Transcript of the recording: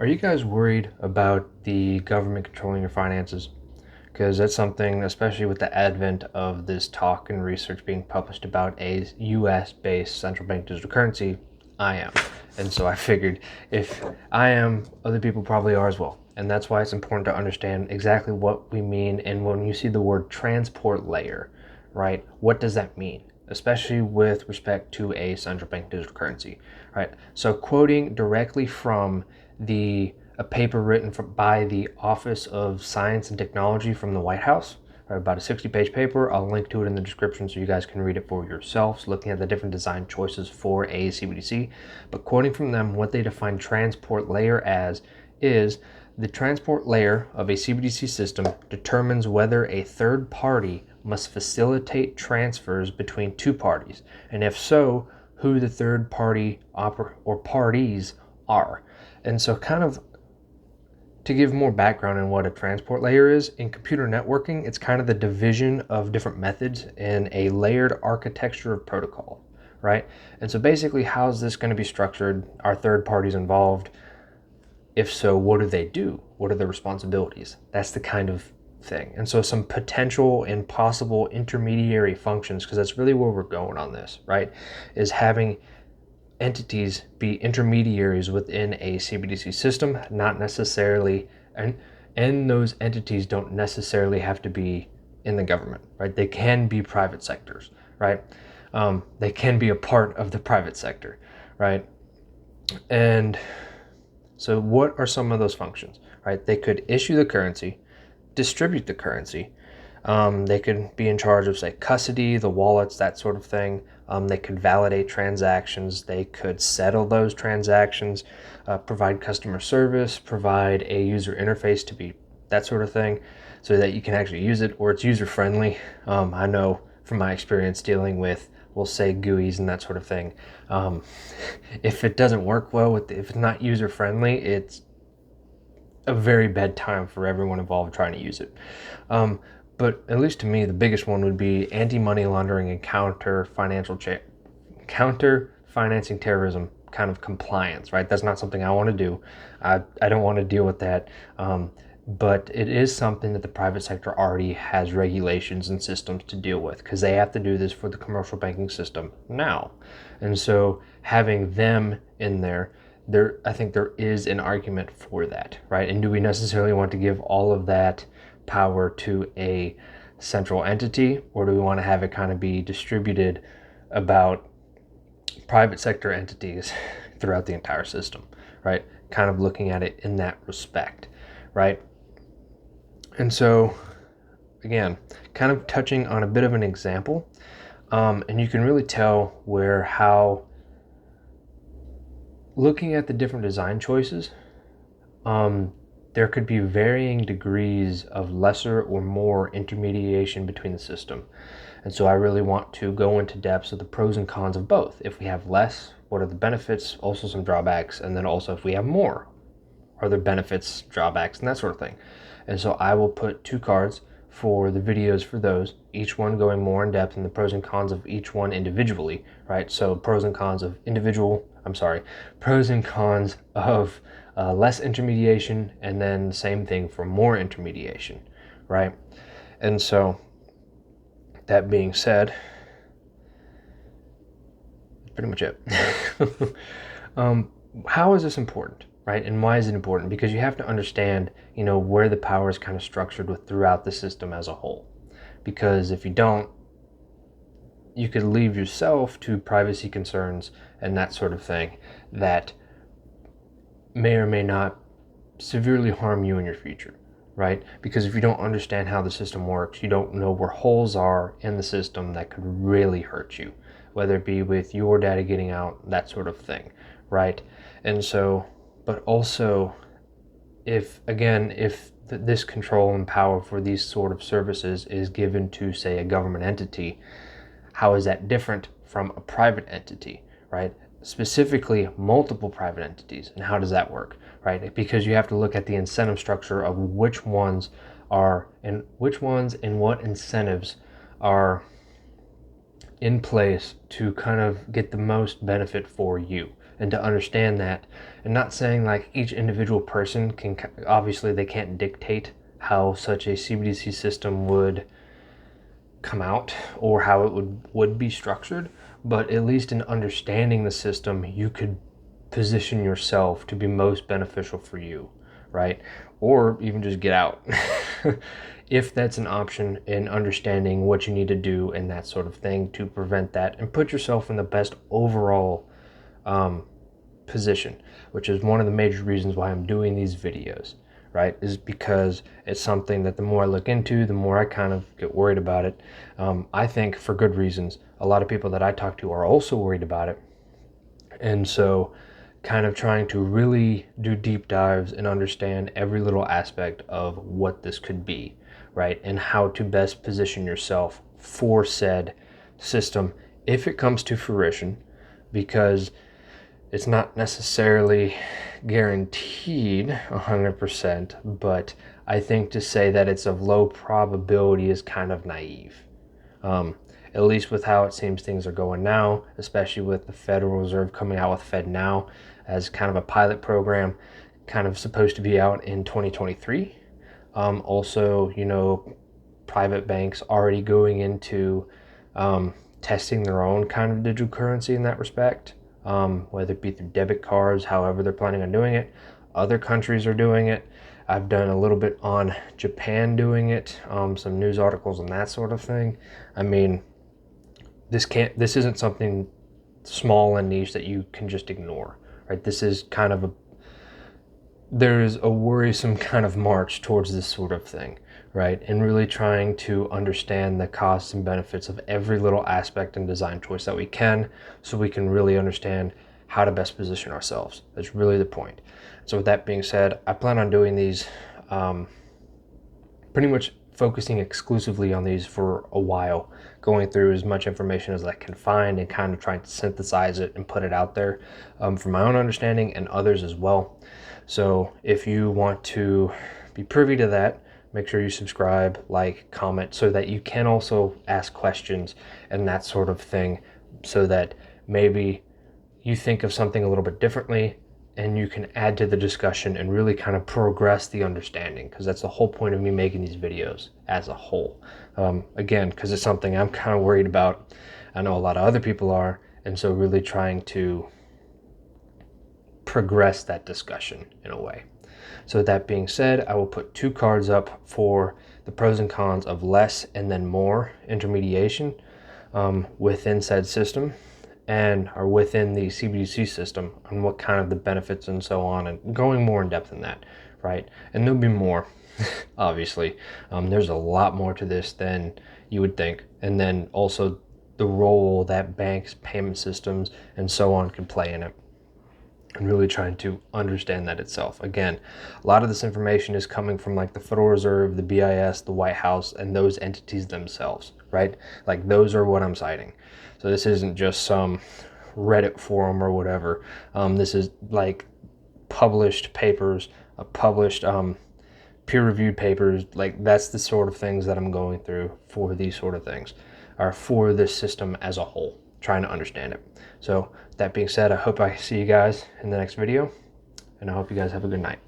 Are you guys worried about the government controlling your finances? Because that's something, especially with the advent of this talk and research being published about a US-based central bank digital currency, I am. And so I figured if I am, other people probably are as well. And that's why it's important to understand exactly what we mean. And when you see the word transport layer, right, what does that mean? Especially with respect to a central bank digital currency, right? So quoting directly from a paper written by the Office of Science and Technology from the White House, right, about a 60-page paper. I'll link to it in the description so you guys can read it for yourselves, looking at the different design choices for a CBDC. But quoting from them, what they define transport layer as is the transport layer of a CBDC system determines whether a third party must facilitate transfers between two parties, and if so, who the third party or parties are. And so kind of to give more background on what a transport layer is, in computer networking, it's kind of the division of different methods in a layered architecture of protocol, right? And so basically, how is this going to be structured? Are third parties involved? If so, what do they do? What are their responsibilities? That's the kind of thing. And so some potential and possible intermediary functions, because that's really where we're going on this, right? Is having entities be intermediaries within a CBDC system, not necessarily, and those entities don't necessarily have to be in the government, right? They can be private sectors, right? They can be a part of the private sector, right? And so what are some of those functions, right? They could issue the currency, distribute the currency. They could be in charge of, say, custody, the wallets, that sort of thing. They could validate transactions. They could settle those transactions, provide customer service, provide a user interface to be that sort of thing so that you can actually use it or it's user friendly. I know from my experience dealing with, we'll say, GUIs and that sort of thing. If it doesn't work well if it's not user friendly, it's a very bad time for everyone involved trying to use it. But at least to me, the biggest one would be anti-money laundering and counter financing terrorism kind of compliance, right? That's not something I want to do. I don't want to deal with that. But it is something that the private sector already has regulations and systems to deal with because they have to do this for the commercial banking system now. And so having them in there, I think there is an argument for that, right? And do we necessarily want to give all of that power to a central entity, or do we want to have it kind of be distributed about private sector entities throughout the entire system, right? Kind of looking at it in that respect, right? And so, again, kind of touching on a bit of an example, and you can really tell how looking at the different design choices, there could be varying degrees of lesser or more intermediation between the system. And so I really want to go into depths of the pros and cons of both. If we have less, what are the benefits, also some drawbacks, and then also if we have more, are there benefits, drawbacks, and that sort of thing. And so I will put two cards for the videos for those, each one going more in depth in the pros and cons of each one individually, right? So pros and cons of less intermediation, and then the same thing for more intermediation, right? And so that being said, that's pretty much it. How is this important, right? And why is it important? Because you have to understand, where the power is kind of structured throughout the system as a whole. Because if you don't, you could leave yourself to privacy concerns and that sort of thing that may or may not severely harm you in your future, right? Because if you don't understand how the system works, you don't know where holes are in the system that could really hurt you, whether it be with your data getting out, that sort of thing, right? And so, but also, if this control and power for these sort of services is given to, say, a government entity, how is that different from a private entity, right? Specifically, multiple private entities, and how does that work, right? Because you have to look at the incentive structure of which ones and what incentives are in place to kind of get the most benefit for you, and to understand that. And not saying like each individual person can, obviously they can't dictate how such a CBDC system would come out or how it would be structured, but at least in understanding the system, you could position yourself to be most beneficial for you, right? Or even just get out if that's an option, in understanding what you need to do and that sort of thing to prevent that and put yourself in the best overall position, which is one of the major reasons why I'm doing these videos, right? Is because it's something that the more I look into, the more I kind of get worried about it. I think for good reasons. A lot of people that I talk to are also worried about it. And so kind of trying to really do deep dives and understand every little aspect of what this could be, right? And how to best position yourself for said system if it comes to fruition, because it's not necessarily guaranteed 100%, but I think to say that it's of low probability is kind of naive. At least with how it seems things are going now, especially with the Federal Reserve coming out with Fed Now as kind of a pilot program, kind of supposed to be out in 2023. Also, you know, private banks already going into testing their own kind of digital currency in that respect, whether it be through debit cards, however they're planning on doing it. Other countries are doing it. I've done a little bit on Japan doing it, some news articles and that sort of thing. I mean, this isn't something small and niche that you can just ignore, right? This is kind of there's a worrisome kind of march towards this sort of thing, right? And really trying to understand the costs and benefits of every little aspect and design choice that we can, so we can really understand how to best position ourselves. That's really the point. So with that being said, I plan on doing these, pretty much focusing exclusively on these for a while, going through as much information as I can find and kind of trying to synthesize it and put it out there, for my own understanding and others as well. So if you want to be privy to that, make sure you subscribe, like, comment, so that you can also ask questions and that sort of thing, so that maybe you think of something a little bit differently and you can add to the discussion and really kind of progress the understanding, because that's the whole point of me making these videos as a whole. Again, because it's something I'm kind of worried about. I know a lot of other people are, and so really trying to progress that discussion in a way. So with that being said, I will put 2 cards up for the pros and cons of less and then more intermediation within said system, and are within the CBDC system, and what kind of the benefits and so on, and going more in depth in that, right? And there'll be more, obviously. There's a lot more to this than you would think. And then also the role that banks, payment systems, and so on can play in it, and really trying to understand that itself. Again, a lot of this information is coming from like the Federal Reserve, the BIS, the White House, and those entities themselves, right? Like those are what I'm citing. So this isn't just some Reddit forum or whatever. This is like published papers, published peer-reviewed papers. Like that's the sort of things that I'm going through for these sort of things, or for this system as a whole, trying to understand it. So that being said, I hope I see you guys in the next video, and I hope you guys have a good night.